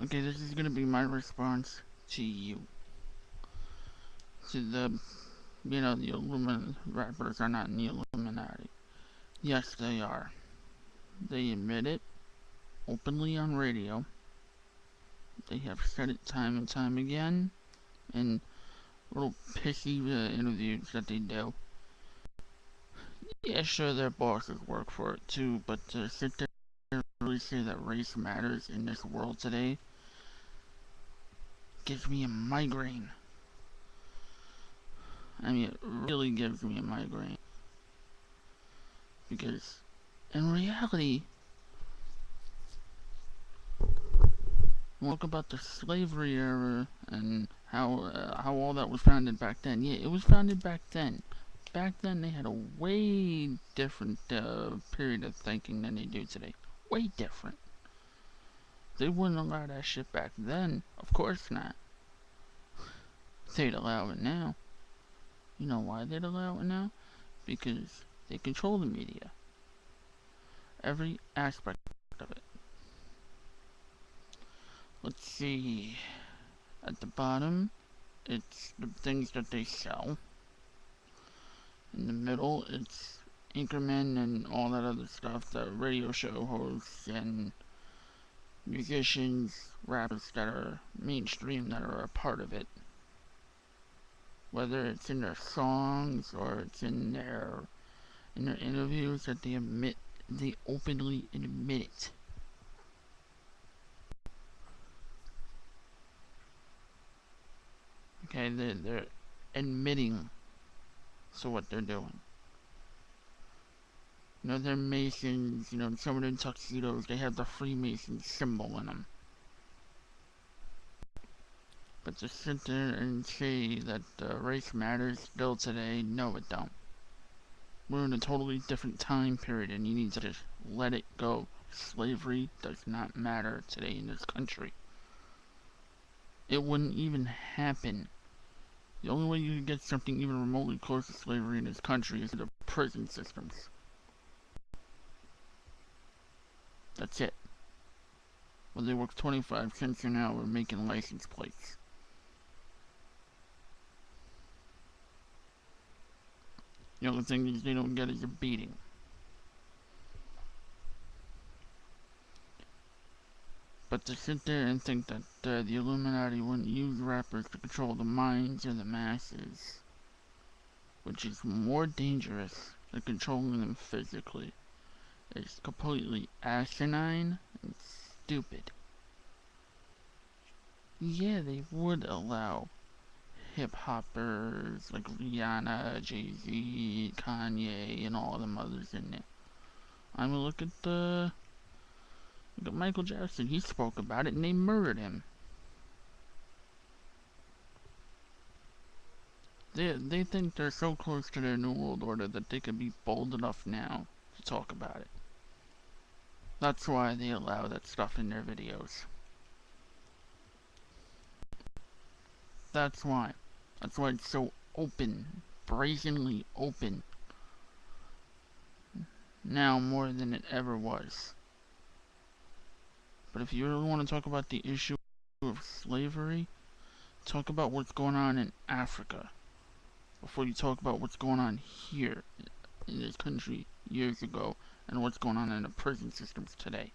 Okay, this is gonna be my response to you. To the, the Illuminati rappers are not in the Illuminati. Yes, they are. They admit it openly on radio. They have said it time and time again in little pissy interviews that they do. Yeah, sure, their bosses work for it too, but to sit there and really say that race matters in this world today gives me a migraine. I mean, it really gives me a migraine. Because, in reality, talk about the slavery era and how all that was founded back then. Yeah, it was founded back then. Back then, they had a way different period of thinking than they do today. Way different. They wouldn't allow that shit back then. Of course not. They'd allow it now. You know why they'd allow it now? Because they control the media. Every aspect of it. Let's see. At the bottom, it's the things that they sell. In the middle, it's Anchorman and all that other stuff that radio show hosts and musicians, rappers that are mainstream that are a part of it. Whether it's in their songs or it's in their interviews that they openly admit it. Okay, they're admitting to what they're doing. They're Masons, some of them tuxedos, they have the Freemason symbol in them. But to sit there and say that race matters still today, no it don't. We're in a totally different time period and you need to just let it go. Slavery does not matter today in this country. It wouldn't even happen. The only way you can get something even remotely close to slavery in this country is the prison systems. That's it. Well, they work 25 cents an hour making license plates. The only thing is they don't get is a beating. But to sit there and think that the Illuminati wouldn't use rappers to control the minds of the masses, which is more dangerous than controlling them physically, is completely asinine and stupid. Yeah, they would allow hip-hoppers like Rihanna, Jay-Z, Kanye, and all of them others in there. I mean, look at Michael Jackson. He spoke about it and they murdered him. They think they're so close to their new world order that they can be bold enough now to talk about it. That's why they allow that stuff in their videos. That's why. That's why it's so open. Brazenly open. Now more than it ever was. But if you really want to talk about the issue of slavery, talk about what's going on in Africa before you talk about what's going on here in this country years ago and what's going on in the prison systems today.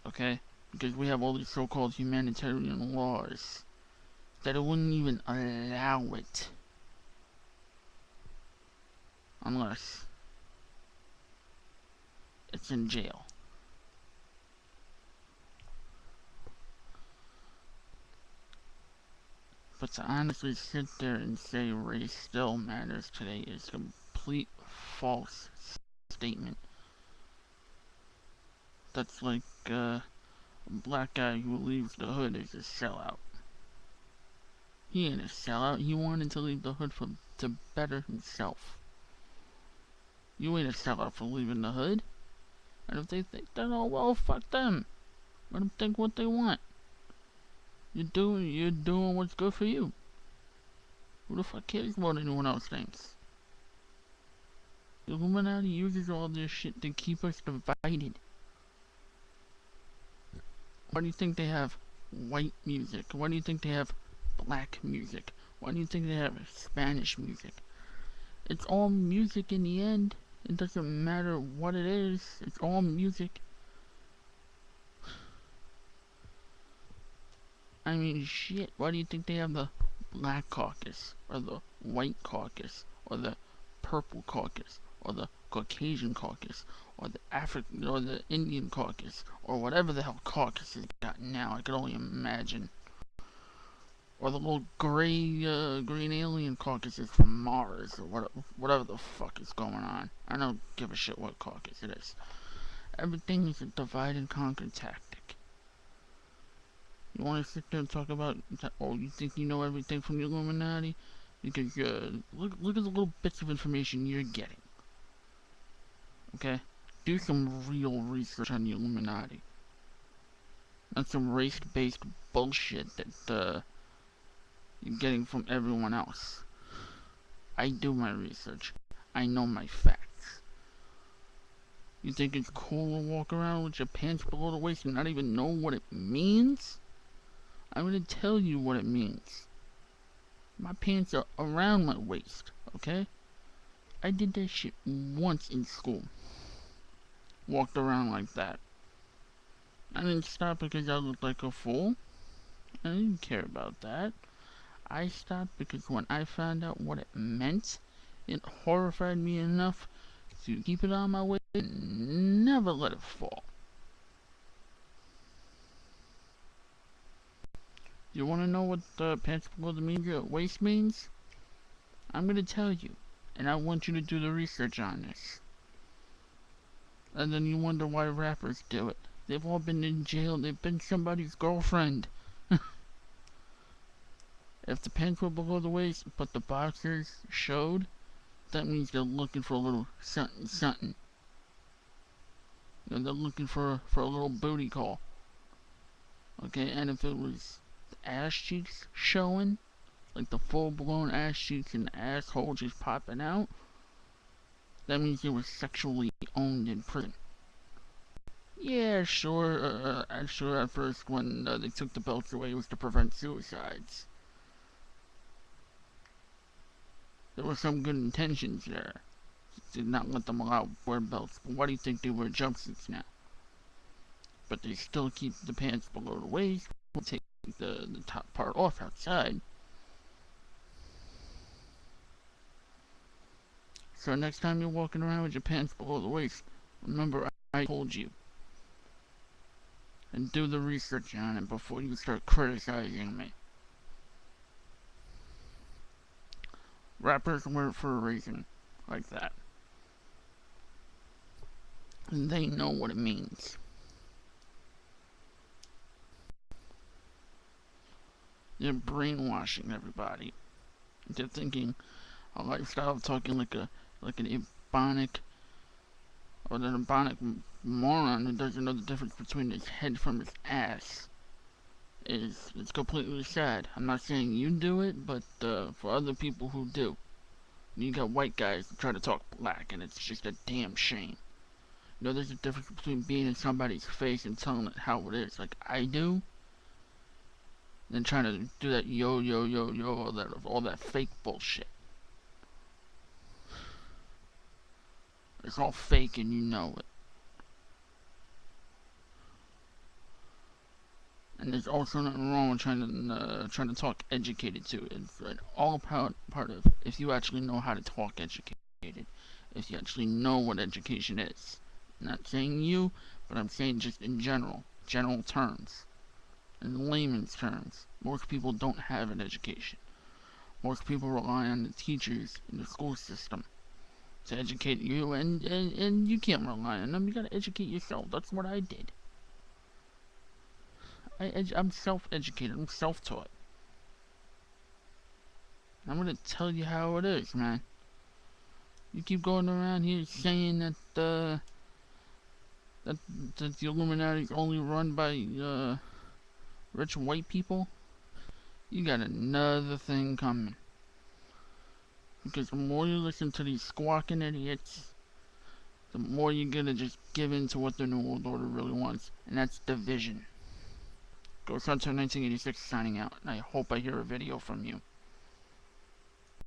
Okay? Because we have all these so-called humanitarian laws that it wouldn't even allow it unless it's in jail. But to honestly sit there and say race still matters today is a complete false statement. That's like a black guy who leaves the hood is a sellout. He ain't a sellout, he wanted to leave the hood to better himself. You ain't a sellout for leaving the hood. And if they think that, oh well, fuck them. Let them think what they want. You're doing what's good for you. Who the fuck cares what anyone else thinks? The Illuminati uses all this shit to keep us divided. Why do you think they have white music? Why do you think they have black music? Why do you think they have Spanish music? It's all music in the end. It doesn't matter what it is. It's all music. I mean, shit. Why do you think they have the Black Caucus, or the White Caucus, or the Purple Caucus, or the Caucasian Caucus, or the African, or the Indian Caucus, or whatever the hell caucus has got now? I could only imagine. Or the little gray, green alien caucuses from Mars, or whatever the fuck is going on. I don't give a shit what caucus it is. Everything is a divide and conquer tactic. You want to sit there and talk about, oh, you think you know everything from the Illuminati? Because, look at the little bits of information you're getting. Okay? Do some real research on the Illuminati. Not some race-based bullshit that, you're getting from everyone else. I do my research. I know my facts. You think it's cool to walk around with your pants below the waist and not even know what it means? I'm gonna tell you what it means. My pants are around my waist, okay? I did that shit once in school. Walked around like that. I didn't stop because I looked like a fool. I didn't care about that. I stopped because when I found out what it meant, it horrified me enough to keep it on my waist and never let it fall. You want to know what pants below the waist means? I'm going to tell you, and I want you to do the research on this. And then you wonder why rappers do it. They've all been in jail. They've been somebody's girlfriend. If the pants were below the waist, but the boxers showed, that means they're looking for a little something, something. You know, they're looking for a little booty call. Okay, and if it was the ass cheeks showing, like the full-blown ass cheeks and the asshole just popping out, that means they were sexually owned in prison. Yeah, sure, sure at first when they took the belts away, it was to prevent suicides. There were some good intentions there. Did not let them allow wear belts. But why do you think they wear jumpsuits now? But they still keep the pants below the waist. Take the top part off outside. So next time you're walking around with your pants below the waist, remember I told you. And do the research on it before you start criticizing me. Rappers wear it for a reason, like that. And they know what it means. They're brainwashing everybody. They're thinking a lifestyle of talking like an ebonic or an ebonic moron who doesn't know the difference between his head from his ass. It's completely sad. I'm not saying you do it, but for other people who do. You got white guys who try to talk black, and it's just a damn shame. You know, there's a difference between being in somebody's face and telling it how it is, like I do, than trying to do that yo, all that fake bullshit. It's all fake and you know it. And there's also nothing wrong with trying to talk educated too. It's all part of if you actually know how to talk educated, if you actually know what education is. I'm not saying you, but I'm saying just in general terms, in layman's terms. Most people don't have an education. Most people rely on the teachers in the school system to educate you, and you can't rely on them. You gotta educate yourself. That's what I did. I'm self-educated. I'm self-taught. I'm gonna tell you how it is, man. You keep going around here saying that the Illuminati is only run by rich white people. You got another thing coming. Because the more you listen to these squawking idiots, the more you're gonna just give in to what the New World Order really wants, and that's division. Ghost Hunter 1986 signing out, and I hope I hear a video from you.